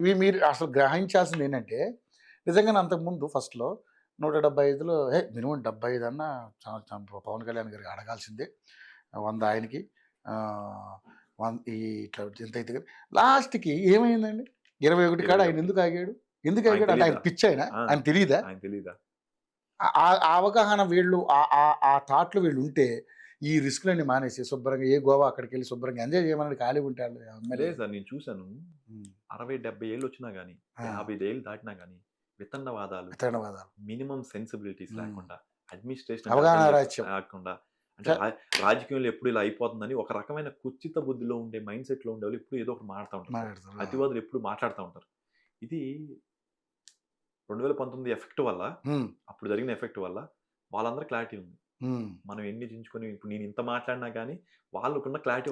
ఇవి మీరు అసలు గ్రహించాల్సింది ఏంటంటే నిజంగానే అంతకుముందు ఫస్ట్‌లో 175లో మినిమమ్ 75 అన్నా పవన్ కళ్యాణ్ గారికి అడగాల్సిందే. 100 ఆయనకి. ఈ ఇట్లా ఎంతైతే లాస్ట్‌కి ఏమైందండి? 21 కాడ ఆయన ఎందుకు ఆగాడు? ఎందుకు ఆగాడు? అంటే ఆయన పిచ్చాయనా? ఆయన తెలీదా? ఆ అవగాహన వీళ్ళు ఆ థాట్‌లో వీళ్ళు ఉంటే ఈ రిస్క్‌లన్నీ మానేసి శుభ్రంగా గోవా అక్కడికెళ్ళి శుభ్రంగా ఎంజాయ్ చేయమని ఖాళీగా ఉంటాడు ఎమ్మెల్యే. లేదు సార్, నేను చూసాను. 60, 70 ఏళ్ళు వచ్చినా గానీ, 50 ఏళ్ళు దాటినా గానీ వితండవాదాలు, మినిమమ్ సెన్సిబిలిటీస్ లేకుండా, అడ్మినిస్ట్రేషన్ అవగాహన రాహిత్యం లేకుండా, అంటే రాజకీయంలో ఎప్పుడు ఇలా అయిపోతుందని ఒక రకమైన కుచిత బుద్ధిలో ఉండే మైండ్ సెట్ లో ఉండేవాళ్ళు ఎప్పుడు ఏదో ఒకటి మాట్లాడుతూ ఉంటారు. అతివాదులు ఎప్పుడు మాట్లాడుతూ ఉంటారు. ఇది 2019 ఎఫెక్ట్ వల్ల, అప్పుడు జరిగిన ఎఫెక్ట్ వల్ల వాళ్ళందరూ క్లారిటీ ఉంది. మనం ఎన్ని చించుకొని ఇప్పుడు నేను ఇంత మాట్లాడినా కానీ వాళ్ళకున్న క్లారిటీ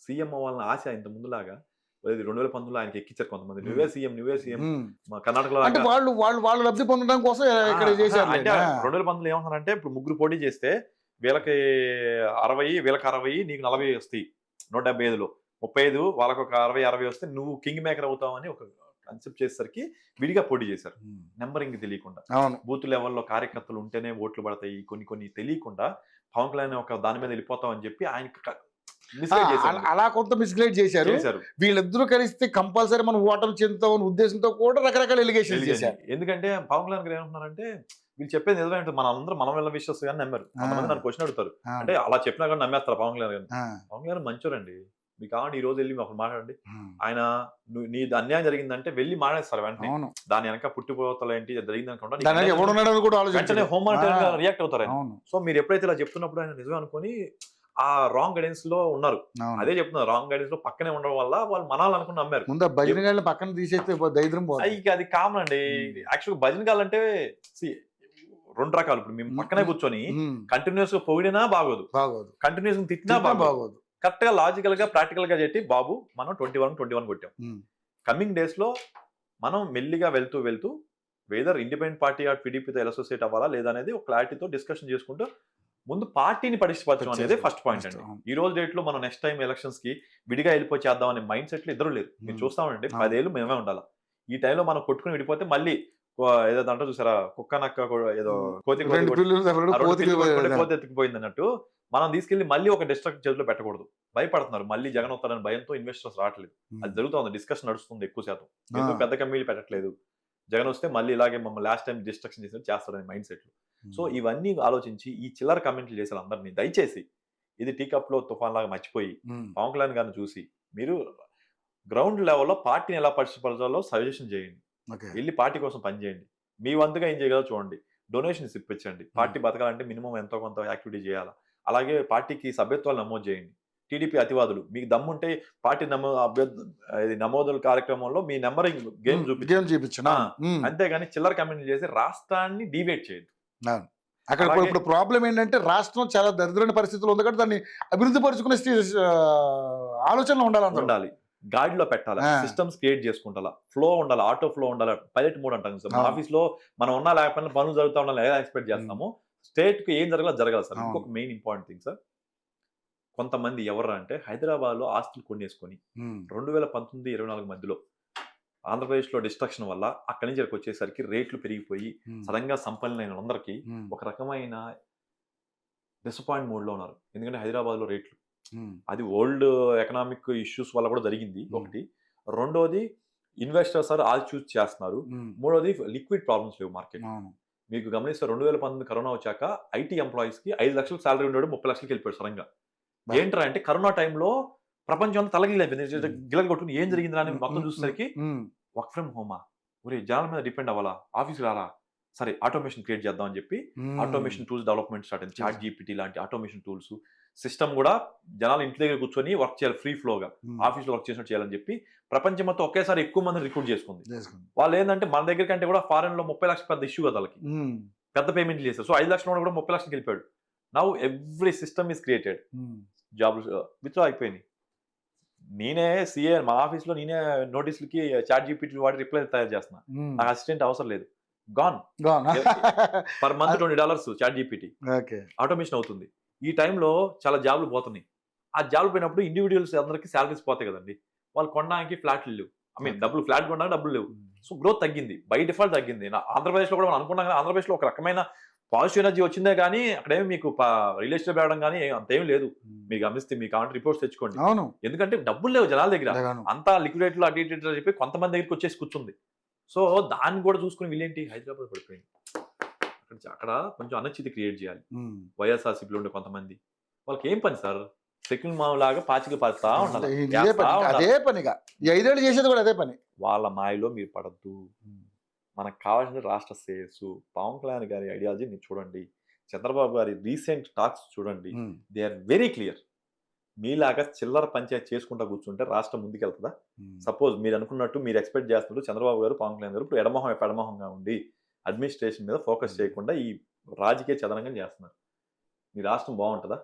సీఎం అవ్వాలన్న ఆశ ఇంత ముందులాగా 2019లో ఆయనకి ఎక్కించారు కొంతమంది. నువ్వే సీఎం మా కర్ణాటకలో అంటే వాళ్ళు లబ్ధి పొందడం కోసం ఇక్కడ చేశారు. అంటే 2019లో ఏమన్నారంటే ఇప్పుడు ముగ్గురు పోటీ చేస్తే వీళ్ళకి 60, వీళ్ళకి 60, నీకు 40 వస్తాయి. 175లో 35 వాళ్ళకి ఒక 60, 60 వస్తే నువ్వు కింగ్ మేకర్ అవుతావని ఒక కన్సెప్ట్ చేసేసరికి విడిగా పోటీ చేశారు. నెంబరింగ్ తెలియకుండా, బూత్ లెవెల్లో కార్యకర్తలు ఉంటేనే ఓట్లు పడతాయి, కొన్ని తెలియకుండా పవన్ కళ్యాణ్ ఒక దాని మీద వెళ్ళిపోతాం అని చెప్పి ఆయన అలా కొంత మిస్గైడ్ చేశారు. వీళ్ళిద్దరూ కలిస్తే కంపల్సరీ మనం ఓటమి చెందుతాం అనే ఉద్దేశంతో కూడా రకరకాల ఎలిగేషన్ చేశారు. ఎందుకంటే పవన్ కళ్యాణ్ గారు ఏమంటున్నారంటే వీళ్ళు చెప్పేది నిజమే, మనం వెళ్ళ విషయస్ కానీ నమ్మారు. కొంతమంది నన్ను క్వశ్చన్ అడుగుతారు, అంటే అలా చెప్పినా కానీ నమ్మేస్తారు పవన్ కళ్యాణ్ గారు. పవన్ కళ్యాణ్ మంచోరండి, మీకు కావాలి ఈ రోజు వెళ్ళి అప్పుడు మాట్లాడండి. ఆయన నీ అన్యాయం జరిగిందంటే వెళ్ళి మాట్లాడేస్తారు వెంటనే. దాని వెనక పుట్టిపోతలు ఏంటి జరిగింది అనుకుంటే హోమ్ రియాక్ట్ అవుతారు. సో మీరు ఎప్పుడైతే ఇలా చెప్తున్నప్పుడు ఆయన నిజమే అనుకుని ఆ రాంగ్ గైడెన్స్ లో ఉన్నారు. అదే చెప్తున్నారు, రాంగ్ గైడెన్స్ లో పక్కనే ఉండడం వల్ల వాళ్ళు మనాలనుకుని నమ్మారు. ముందు భజన గాళ్ళు పక్కన తీసేస్తే అది కామన్ అండి. యాక్చువల్గా భజన గాళ్ళు అంటే రెండు రకాలు. ఇప్పుడు మేము పక్కనే కూర్చొని కంటిన్యూస్ గా పొగిడినా బాగోదు, కంటిన్యూస్ గా తిట్టినా బాగోదు. కరెక్ట్ గా లాజికల్ గా ప్రాక్టికల్ గా చెప్పి బాబు మనం 21 కొట్టాం. కమింగ్ డేస్ లో మనం మెల్లిగా వెళ్తూ వెదర్ ఇండిపెండెంట్ పార్టీ ఆర్ టీడీపీతో ఎలా అసోసియేట్ అవ్వాలా లేదా అనేది ఒక క్లారిటీతో డిస్కషన్ చేసుకుంటూ ముందు పార్టీని పరిష్కరించడం అనేది ఫస్ట్ పాయింట్ అండి. ఈ రోజు డేట్ లో మనం నెక్స్ట్ టైం ఎలక్షన్స్ కి విడిగా వెళ్ళిపోచేద్దాం అనే మైండ్ సెట్ లో ఇద్దరు లేరు. మీరు చూస్తామంటే 10 ఏళ్ళు మేమే ఉండాలి. ఈ టైంలో మనం కొట్టుకుని విడిపోతే మళ్ళీ ఏదో అంటారు చూసారా, కుక్క నక్క ఏదో కోతి ఎత్తుకుపోయింది అన్నట్టు మనం తీసుకెళ్లి మళ్ళీ ఒక డిస్ట్రక్ట్ చేతిలో పెట్టకూడదు. భయపడుతున్నారు, మళ్ళీ జగన్ వస్తారని భయంతో ఇన్వెస్టర్స్ రావట్లేదు. అది జరుగుతుంది, డిస్కషన్ నడుస్తుంది ఎక్కువ శాతం. ఎందుకు పెద్ద కంపెనీలు పెట్టట్లేదు, జగన్ వస్తే మళ్ళీ ఇలాగే మమ్మల్ని లాస్ట్ టైం డిస్ట్రక్షన్ చేస్తారని మైండ్ సెట్. సో ఇవన్నీ ఆలోచించి ఈ చిల్లర కమెంట్లు చేసిన అందరినీ దయచేసి ఇది టీ కప్ లో తుఫాన్ లాగా మర్చిపోయి పవన్ కళ్యాణ్ గారిని చూసి మీరు గ్రౌండ్ లెవెల్లో పార్టీని ఎలా పరిస్థితుల్లో సజెషన్ చేయండి, వెళ్ళి పార్టీ కోసం పనిచేయండి, మీ వంతుగా ఏం చేయగలరో చూడండి, డొనేషన్స్ ఇప్పించండి. పార్టీ బతకాలంటే మినిమం ఎంతో కొంత యాక్టివిటీ చేయాలి. అలాగే పార్టీకి సభ్యత్వాలు నమోదు చేయండి. టీడీపీ అతివాదులు మీకు దమ్ముంటే పార్టీ నమోదుల కార్యక్రమంలో మీ నెంబరింగ్ గేమ్ చూపించండి. అంతేగాని చిల్లర కమెంట్లు చేసి రాష్ట్రాన్ని డివేట్ చేయదు. అక్కడ ఇప్పుడు ప్రాబ్లం ఏంటంటే రాష్ట్రం చాలా దరిద్రమైన పరిస్థితులు ఉంది కాబట్టి దాన్ని అభివృద్ధి పరుచుకునే ఆలోచనలు ఉండాలి. గాడిలో పెట్టాలి, సిస్టమ్స్ క్రియేట్ చేసుకుంటా, ఫ్లో ఉండాలి, ఆటో ఫ్లో ఉండాలి, పైలట్ మోడ్ అంటాం సార్. ఆఫీస్ లో మనం ఉన్నా లేకపోయినా పనులు జరుగుతూ ఉండాలి, ఎలా ఎక్స్పెక్ట్ చేస్తాము. స్టేట్ కు ఏం జరగాలి సార్. ఇంకొక మెయిన్ ఇంపార్టెంట్ థింగ్ సార్, కొంతమంది ఎవరు అంటే హైదరాబాద్ లో ఆస్తులు కొనేసుకొని 2019-24 మధ్యలో ఆంధ్రప్రదేశ్ లో డిస్ట్రక్షన్ వల్ల అక్కడి నుంచి వచ్చేసరికి రేట్లు పెరిగిపోయి సడన్ గా సంపన్నులైన అందరికీ ఒక రకమైన డిసప్పాయింట్ మూడ్ లో ఉన్నారు. ఎందుకంటే హైదరాబాద్ లో రేట్లు, అది ఓల్డ్ ఎకనామిక్ ఇష్యూస్ వల్ల కూడా జరిగింది ఒకటి. రెండోది ఇన్వెస్టర్స్ ఆల్ చూస్ చేస్తున్నారు. మూడోది లిక్విడ్ ప్రాబ్లమ్స్ లేవు మార్కెట్. మీకు గమనిస్తే 2019 కరోనా వచ్చాక ఐటీ ఎంప్లాయీస్ కి 5 లక్షలు సాలరీ ఉండేవాడు 30 లక్షలకి వెళ్ళిపోయాడు సడన్గా. ఏంట్రా అంటే కరోనా టైంలో ప్రపంచం అంతా తలగిలిపోయింది, గిలలు కొట్టుకుని ఏం జరిగింది అని మొత్తం చూసేసరికి వర్క్ ఫ్రమ్ హోమా, ఒరే జనాల మీద డిపెండ్ అవ్వాలా, ఆఫీస్ రారా, సరే ఆటోమేషన్ క్రియేట్ చేద్దాం అని చెప్పి ఆటోమేషన్ టూల్స్ డెవలప్మెంట్ స్టార్ట్ అయింది. చాట్ జీపీటీ లాంటి ఆటోమేషన్ టూల్స్ సిస్టమ్ కూడా జనాలు ఇంటి దగ్గర కూర్చొని వర్క్ చేయాలి, ఫ్రీ ఫ్లోగా ఆఫీస్ లో వర్క్ చేసినట్టు చేయాలని చెప్పి ప్రపంచం మొత్తం ఒకేసారి ఎక్కువ మంది రిక్రూట్ చేసుకుంది. వాళ్ళు ఏంటంటే మన దగ్గర కంటే కూడా ఫారెన్ లో 30 లక్షలు పెద్ద ఇష్యూ కదా, వాళ్ళకి పెద్ద పేమెంట్లు చేశారు. సో 5 లక్షల కూడా 30 లక్షలకి వెళ్ళిపోయాడు. Now every system is created, జాబ్లు విత్డ్రా అయిపోయినాయి. నేనే సిఏ మా ఆఫీస్ లో నేనే నోటీసులకి చాట్ జీపీటీ వాడి రిప్లై తయారు చేస్తున్నా, నాకు అసిస్టెంట్ అవసరం లేదు. గాన్ per month $20 chat GPT automation అవుతుంది. ఈ టైంలో చాలా జాబ్లు పోతున్నాయి. ఆ జాబ్లు పోయినప్పుడు ఇండివిజువల్స్ అందరికి శాలరీస్ పోతాయి కదండి, వాళ్ళు కొనడానికి ఫ్లాట్లు లేవు. ఐ మీన్ డబ్బులు ఫ్లాట్ కొన్నాక డబ్బులు లేవు. సో గ్రోత్ తగ్గింది, బై డిఫాల్ట్ తగ్గింది. ఆంధ్రప్రదేశ్లో కూడా మనం అనుకున్నాం కానీ ఆంధ్రప్రదేశ్లో ఒక రకమైన పాజిటివ్ ఎనర్జీ వచ్చిందే కానీ అక్కడేమి మీకు రియల్ ఎస్టేట్ పెరగడం కానీ అంతేం లేదు. మీకు గమనిస్తే మీకు కావాలంటే రిపోర్ట్స్ తెచ్చుకోండి. అవును, ఎందుకంటే డబ్బులు లేవు జనాల దగ్గర, అలాగాను. అంతా లిక్విడేట్లో అటు ఇటు ఇటు చెప్పి కొంతమంది దగ్గరికి వచ్చేసి కూర్చుంది. సో దాన్ని కూడా చూసుకుని వీళ్ళేంటి హైదరాబాద్ పడిపోయింది. అక్కడ కొంచెం అనిశ్చితి క్రియేట్ చేయాలి. వైఎస్ఆర్సీపీలో ఉండే కొంతమంది వాళ్ళకి ఏం పని సార్, సెక్యుల్ మావులాగా పాచికలు పడతా ఉండాలి. ఇదే పని, అదే పనిగా ఈ 5 ఏళ్ళు చేసేది కూడా అదే పని. వాళ్ళ మాయలో మీరు పడద్దు. మనకు కావాల్సిన రాష్ట్ర శ్రేయస్సు. పవన్ కళ్యాణ్ గారి ఐడియాలజీని చూడండి, చంద్రబాబు గారి రీసెంట్ టాక్స్ చూడండి, దే ఆర్ వెరీ క్లియర్. మీలాగా చిల్లర పంచాయతీ చేసుకుంటా కూర్చుంటే రాష్ట్రం ముందుకెళ్తుందా? సపోజ్ మీరు అనుకున్నట్టు మీరు ఎక్స్పెక్ట్ చేస్తున్నట్టు చంద్రబాబు గారు పవన్ కళ్యాణ్ గారు ఇప్పుడు ఎడమొహంగా ఉండి అడ్మినిస్ట్రేషన్ మీద ఫోకస్ చేయకుండా ఈ రాజకీయ చదరంగం చేస్తున్నారు. మీ రాష్ట్రం బాగుంటుందా?